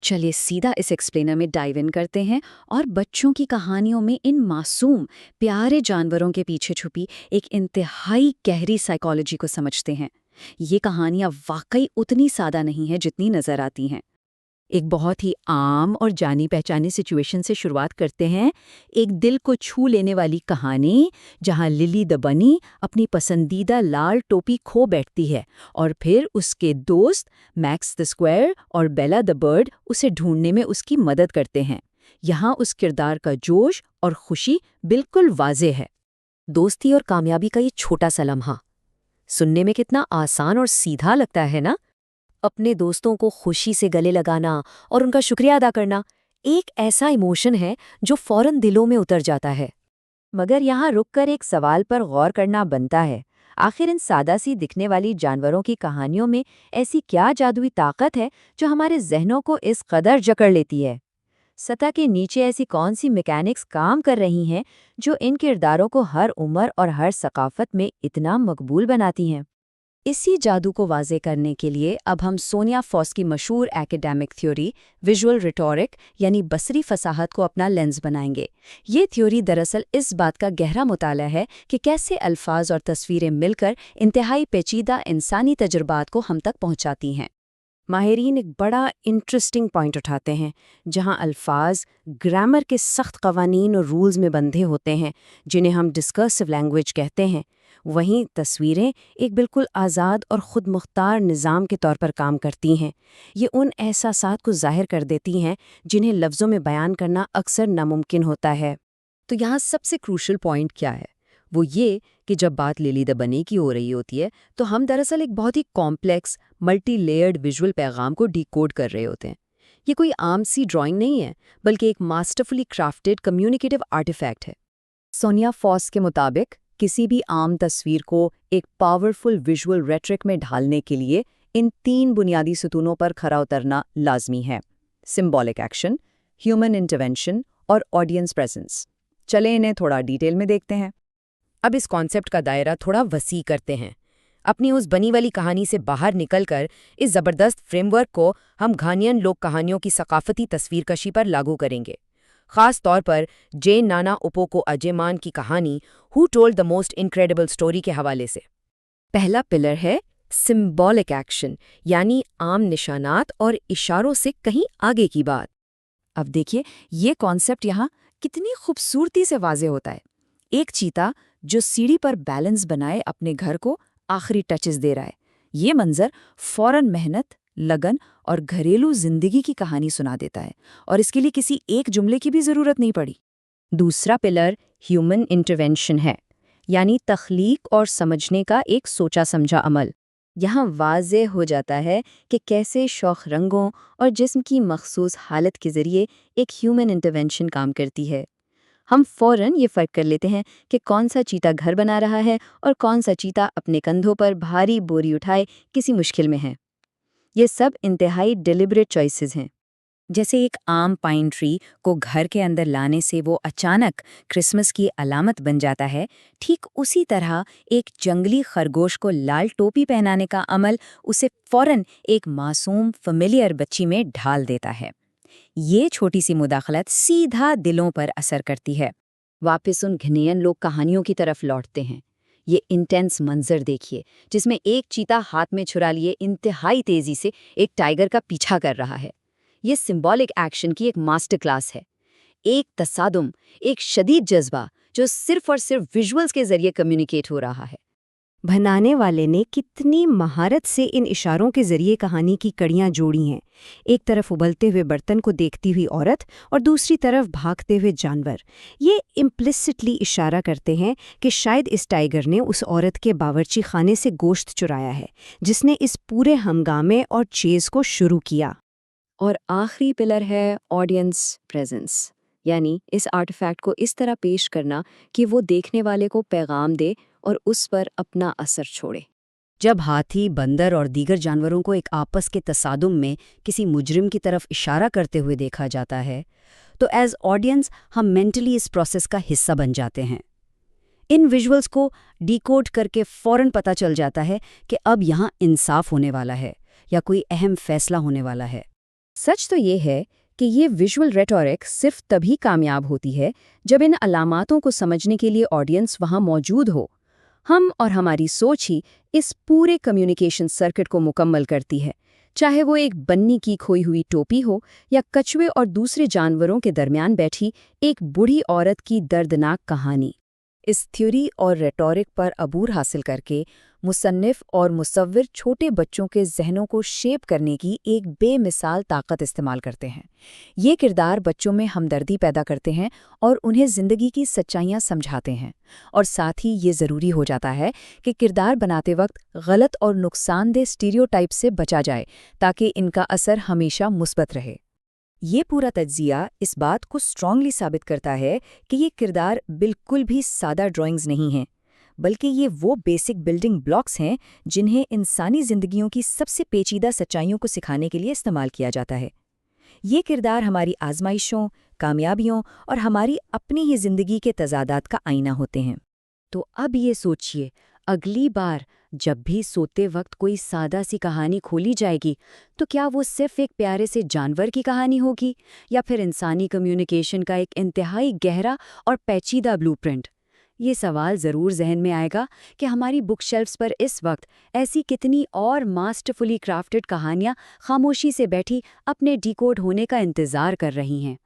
चलिए सीधा इस एक्सप्लेनर में डाइव इन करते हैं और बच्चों की कहानियों में इन मासूम प्यारे जानवरों के पीछे छुपी एक इंतहाई गहरी साइकोलॉजी को समझते हैं। ये कहानियां वाकई उतनी सादा नहीं है जितनी नजर आती हैं। एक बहुत ही आम और जानी पहचानी सिचुएशन से शुरुआत करते हैं। एक दिल को छू लेने वाली कहानी जहां लिली द बनी अपनी पसंदीदा लाल टोपी खो बैठती है और फिर उसके दोस्त मैक्स द स्क्वायर और बेला द बर्ड उसे ढूंढने में उसकी मदद करते हैं। यहाँ उस किरदार का जोश और खुशी बिल्कुल वाज़ेह है। दोस्ती और कामयाबी का ये छोटा सा लम्हा सुनने में कितना आसान और सीधा लगता है ना। अपने दोस्तों को खुशी से गले लगाना और उनका शुक्रिया अदा करना एक ऐसा इमोशन है जो फौरन दिलों में उतर जाता है। मगर यहाँ रुककर एक सवाल पर गौर करना बनता है, आखिर इन सादा सी दिखने वाली जानवरों की कहानियों में ऐसी क्या जादुई ताकत है जो हमारे जहनों को इस कदर जकड़ लेती है। सतह के नीचे ऐसी कौन सी मैकेनिक्स काम कर रही हैं जो इन किरदारों को हर उम्र और हर सकाफत में इतना मकबूल बनाती हैं। इसी जादू को वाज़े करने के लिए अब हम सोनिया फॉस की मशहूर एकेडमिक थ्योरी विजुअल रिटोरिक यानी बसरी फसाहत को अपना लेंस बनाएंगे। ये थ्योरी दरअसल इस बात का गहरा मुताला है कि कैसे अल्फाज और तस्वीरें मिलकर इंतहाई पेचीदा इंसानी तजुर्बात को हम तक पहुंचाती हैं। माहिरीन एक बड़ा इंटरेस्टिंग पॉइंट उठाते हैं, जहां अल्फाज ग्रामर के सख्त कवानीन और रूल्स में बंधे होते हैं जिन्हें हम डिस्कर्सिव लैंग्वेज कहते हैं, वहीं तस्वीरें एक बिल्कुल आज़ाद और ख़ुद मुख्तार निज़ाम के तौर पर काम करती हैं। ये उन एहसासात को ज़ाहिर कर देती हैं जिन्हें लफ्ज़ों में बयान करना अक्सर नामुमकिन होता है। तो यहाँ सबसे क्रूशल पॉइंट क्या है? वो ये कि जब बात लिली द बनी की हो रही होती है तो हम दरअसल एक बहुत ही कॉम्प्लेक्स मल्टी लेयर्ड विजुअल पैगाम को डिकोड कर रहे होते हैं। ये कोई आम सी ड्राइंग नहीं है, बल्कि एक मास्टरफुली क्राफ्टेड कम्युनिकेटिव आर्टिफैक्ट है। सोनिया फॉस के मुताबिक किसी भी आम तस्वीर को एक पावरफुल विजुअल रेट्रिक में ढालने के लिए इन 3 बुनियादी सतूनों पर खरा उतरना लाजमी है: सिंबॉलिक एक्शन, ह्यूमन इंटरवेंशन और ऑडियंस प्रेजेंस। चलें इन्हें थोड़ा डिटेल में देखते हैं। अब इस कॉन्सेप्ट का दायरा थोड़ा वसी करते हैं। अपनी उस बनी वाली कहानी से बाहर निकलकर इस ज़बरदस्त फ्रेमवर्क को हम घानियन लोक कहानियों की सकाफती तस्वीरकशी पर लागू करेंगे, खास तौर पर जेन नाना उपोको अजेमान की कहानी who told the most incredible story के हवाले से। पहला पिलर है सिंबॉलिक एक्शन, यानी आम निशानात और इशारों से कहीं आगे की बात। अब देखिए ये कॉन्सेप्ट यहाँ कितनी खूबसूरती से वाजे होता है। एक चीता जो सीढ़ी पर बैलेंस बनाए अपने घर को आखिरी टचेस दे रहा है, ये मंजर फौरन मेहनत, लगन और घरेलू जिंदगी की कहानी सुना देता है, और इसके लिए किसी एक जुमले की भी जरूरत नहीं पड़ी। दूसरा पिलर ह्यूमन इंटरवेंशन है, यानी तख्लीक और समझने का एक सोचा समझा अमल। यहाँ वाज़े हो जाता है कि कैसे शौक रंगों और जिस्म की मखसूस हालत के ज़रिए एक ह्यूमन इंटरवेंशन काम करती है। हम फ़ौरन ये फ़र्क कर लेते हैं कि कौन सा चीता घर बना रहा है और कौन सा चीता अपने कंधों पर भारी बोरी उठाए किसी मुश्किल में है। ये सब इंतहाई डिलिबरेट चॉइसेस हैं। जैसे एक आम पाइन ट्री को घर के अंदर लाने से वो अचानक क्रिसमस की अलामत बन जाता है, ठीक उसी तरह एक जंगली खरगोश को लाल टोपी पहनाने का अमल उसे फौरन एक मासूम फ़ैमिलियर बच्ची में ढाल देता है। ये छोटी सी मुदाखलत सीधा दिलों पर असर करती है। वापस उन घनेयन लोक कहानियों की तरफ लौटते हैं। ये इंटेंस मंजर देखिए, जिसमें एक चीता हाथ में छुरा लिए इंतहाई तेज़ी से एक टाइगर का पीछा कर रहा है। ये सिंबॉलिक एक्शन की एक मास्टर क्लास है। एक तसादुम, एक शदीद जज्बा जो सिर्फ और सिर्फ विजुअल्स के जरिए कम्युनिकेट हो रहा है। बनाने वाले ने कितनी महारत से इन इशारों के जरिए कहानी की कड़ियां जोड़ी हैं। एक तरफ उबलते हुए बर्तन को देखती हुई औरत और दूसरी तरफ भागते हुए जानवर। ये इम्प्लिसिटली इशारा करते हैं कि शायद इस टाइगर ने उस औरत के बावर्ची खाने से गोश्त चुराया है, जिसने इस पूरे हंगामे और चेज़ को शुरू किया। और आखिरी पिलर है ऑडियंस प्रेजेंस, यानी इस आर्टिफैक्ट को इस तरह पेश करना कि वो देखने वाले को पैगाम दे और उस पर अपना असर छोड़े। जब हाथी, बंदर और दीगर जानवरों को एक आपस के तसादुम में किसी मुजरिम की तरफ इशारा करते हुए देखा जाता है, तो एज ऑडियंस हम मेंटली इस प्रोसेस का हिस्सा बन जाते हैं। इन विजुअल्स को डिकोड करके फौरन पता चल जाता है कि अब यहाँ इंसाफ होने वाला है या कोई अहम फैसला होने वाला है। सच तो ये है कि ये विजुअल रेटोरिक सिर्फ तभी कामयाब होती है जब इन अलामातों को समझने के लिए ऑडियंस वहाँ मौजूद हो। हम और हमारी सोच ही इस पूरे कम्युनिकेशन सर्किट को मुकम्मल करती है, चाहे वो एक बन्नी की खोई हुई टोपी हो या कछुए और दूसरे जानवरों के दरमियान बैठी एक बूढ़ी औरत की दर्दनाक कहानी। इस थ्योरी और रेटोरिक पर अबूर हासिल करके मुसन्निफ और मुसव्विर छोटे बच्चों के जहनों को शेप करने की एक बेमिसाल ताकत इस्तेमाल करते हैं। ये किरदार बच्चों में हमदर्दी पैदा करते हैं और उन्हें ज़िंदगी की सच्चाइयाँ समझाते हैं। और साथ ही ये ज़रूरी हो जाता है कि किरदार बनाते वक्त गलत और नुकसानदेह स्टीरियोटाइप से बचा जाए ताकि इनका असर हमेशा मुस्बत रहे। ये पूरा तज्जिया इस बात को स्ट्रांगली साबित करता है कि ये किरदार बिल्कुल भी सादा ड्राइंग्स नहीं हैं, बल्कि ये वो बेसिक बिल्डिंग ब्लॉक्स हैं जिन्हें इंसानी ज़िंदगियों की सबसे पेचीदा सच्चाइयों को सिखाने के लिए इस्तेमाल किया जाता है। ये किरदार हमारी आजमाइशों, कामयाबियों और हमारी अपनी ही ज़िंदगी के तज़ादात का आईना होते हैं। तो अब ये सोचिए, अगली बार जब भी सोते वक्त कोई सादा सी कहानी खोली जाएगी, तो क्या वो सिर्फ एक प्यारे से जानवर की कहानी होगी या फिर इंसानी कम्युनिकेशन का एक इंतहाई गहरा और पेचीदा ब्लूप्रिंट? ये सवाल ज़रूर जहन में आएगा कि हमारी बुक शेल्फ्स पर इस वक्त ऐसी कितनी और मास्टरफुली क्राफ्टेड कहानियाँ खामोशी से बैठी अपने डिकोड होने का इंतज़ार कर रही हैं।